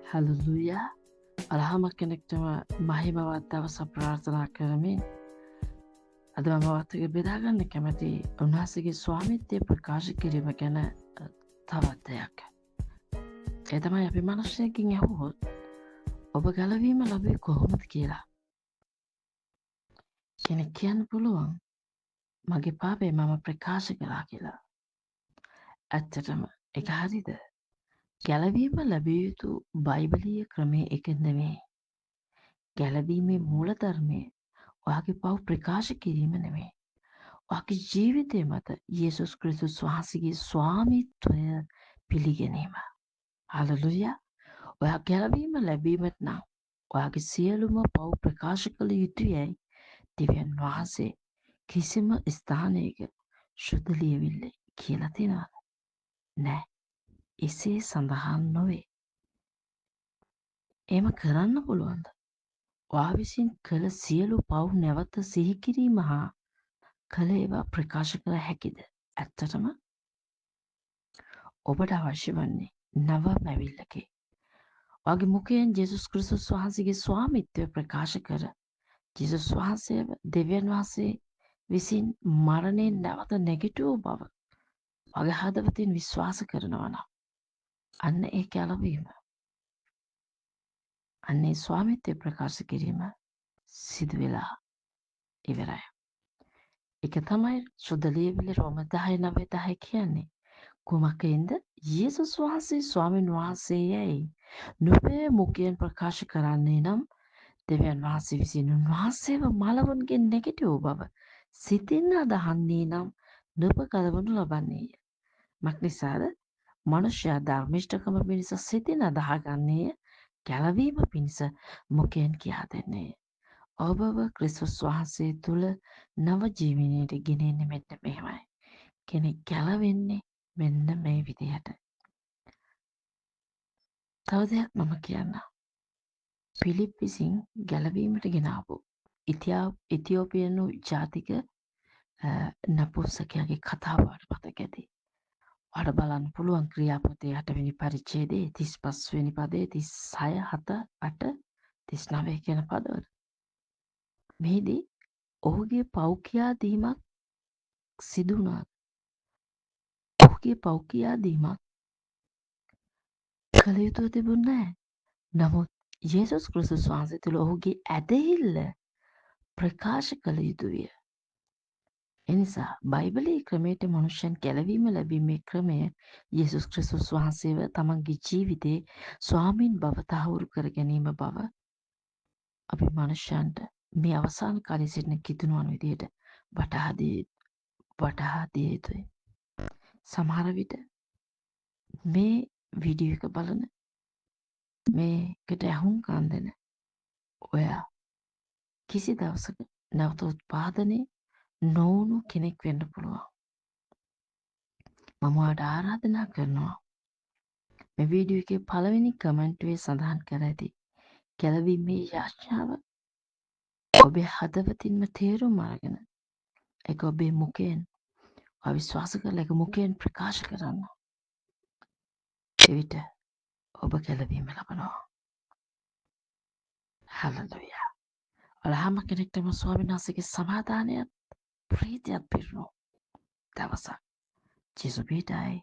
Hallelujah අලහමක් කෙනෙක්ටම මහිමවත් දවස ප්‍රාර්ථනා කරමින් අද මම වත්තක බෙදාගන්න කැමති උන්වහසගේ ස්වාමිත්‍යය ප්‍රකාශ කිරීම ගැන තවත් දෙයක්. එතමයි අපි මනුෂ්‍යයකින් ඇහුහොත් ඔබ ගැලවීම ලබේ කොහොමද කියලා. කෙනෙක් කියන්න පුළුවන් මගේ පාපේ මම ප්‍රකාශ කලා කියලා. ඇත්තටම එක හරිද ගැලවීම ලැබිය යුතු බයිබලීය ක්‍රමය එක නෙමේ. ගැලවීමේ මූලධර්මය ඔයාගේ පව් ප්‍රකාශ කිරීම නෙමේ. ඔයාගේ ජීවිතය මත යේසුස් ක්‍රිස්තුස් වහන්සේගේ ස්වාමිත්වය පිළිගැනීම. හලලුයා ඔයා ගැලවීම ලැබීමත් නම් ඔයාගේ සියලුම පව් ප්‍රකාශ කළ යුතුයැයි දෙවියන් වහන්සේ කිසිම ස්ථානයක ශුද්ධ ලියවිල්ල කියලා තියෙනවද? නෑ. එසේ සඳහන් නොවේ. එම කරන්න පුළුවන්ද? ඔයා විසින් කළ සියලු පව් නැවත සිහි කිරීම හා කළ ඒවා ප්‍රකාශ කළ හැකිද? ඇත්තටම ඔබට අවශ්‍ය වන්නේ නව මැවිල්ලකේ. ඔයාගේ මුඛයෙන් ජේසුස් ක්‍රිස්තුස් වහන්සේගේ ස්වාමිත්වය ප්‍රකාශ කර ජේසුස් වහන්සේව දෙවියන් වහන්සේ විසින් මරණයෙන් නැවත නැගිටූ බව ඔයාගේ හදවතින් විශ්වාස කරනවා නම් අන්න ඒ ගැලවීම. අන්නේ ස්වාමිත්වය ප්‍රකාශ කිරීම සිදු වෙලා ඉවරයි. එක තමයි ශුද්ධ ලියවිලි රෝම 10:9-10 කියන්නේ. කුමකින්ද? යේසුස් වහන්සේ ස්වාමීන් වහන්සේ යැයි නුඹේ මුඛයෙන් ප්‍රකාශ කරන්නේ නම් දෙවියන් වහන්සේ විසින් උන්වහන්සේව මළවුන්ගෙන් නැගිටවූ බව සිතින් අදහන්නේ නම් නුඹ ගලවනු ලබන්නේය. මක්නිසාද? මනුෂ්‍යයා ධර්මිෂ්ඨකම පිණිස සිතින් අදහගන්නේය, ගැලවීම පිණිස මුඛයෙන් කියා දෙන්නේය. ඔබව ක්‍රිස්තුස් වහන්සේ තුළ නව ජීවනයට ගෙනෙන්නේ මෙන්න මෙහෙමයි. කෙනෙක් ගැලවෙන්නේ මෙන්න මේ විදිහට. තව දෙයක් මම කියන්නම්. පිලිප් විසින් ගැලවීමට ගෙනාවු ඉතියෝපියනු ජාතික නපුංසකයාගේ කතාව ඔයාලට මතක ඇති. ඔයාලට බලන්න පුළුවන් ක්‍රියාපොතේ 8 වෙනි පරිච්ඡේදයේ 35 වෙනි පදයේ 36 7 8 39 කියන පදවල. මෙහිදී ඔහුගේ පව් කියා දීමක් සිදු වුණා. ඔහුගේ පව් කියා දීමක් කළ යුතුව තිබුණේ නැහැ. නමුත් යේසුස් ක්‍රිස්තුස් වහන්සේ තුළ ඔහුගේ ඇදහිල්ල ප්‍රකාශ කළ යුතුය. එනිසා බයිබලයේ ක්‍රමයට මනුෂ්‍යයන් ගැලවීම ලැබීමේ ක්‍රමය යේසුස් ක්‍රිස්තුස් වහන්සේව තමන්ගේ ජීවිතේ ස්වාමීන් බව තහවුරු කර ගැනීම බව අපි මනුෂ්‍යයන්ට මේ අවසාන කාලයේ සිටින කිතුණුවන් විදියට වටහා දිය යුතුයි. සමහර විට මේ වීඩියෝ එක බලන මේකට ඇහුම්කන් දෙන ඔයා කිසි දවසක නැවත උත්පාදනය නොවුණු කෙනෙක් වෙන්න පුළුවන්. මම ඔයාලට ආරාධනා කරනවා මේ වීඩියෝ එකේ පළවෙනි කමෙන්ටුවේ සඳහන් කර ඇති ගැලවීමේ යාඥාව ඔබේ හදවතින්ම තේරුම් අරගෙන ඒක ඔබේ මුඛයෙන් විශ්වාස කරලා ඒක මුඛයෙන් ප්‍රකාශ කරන්න. එවිට ඔබ ගැලවීම ලබනවා. හලලුයා. ඔලහම කෙනෙක්ටම ස්වාමීන් වහන්සේගේ සමාදානයත් ප්‍රීතියත් පිරුණු දවසක්. ජේසු පිටයි.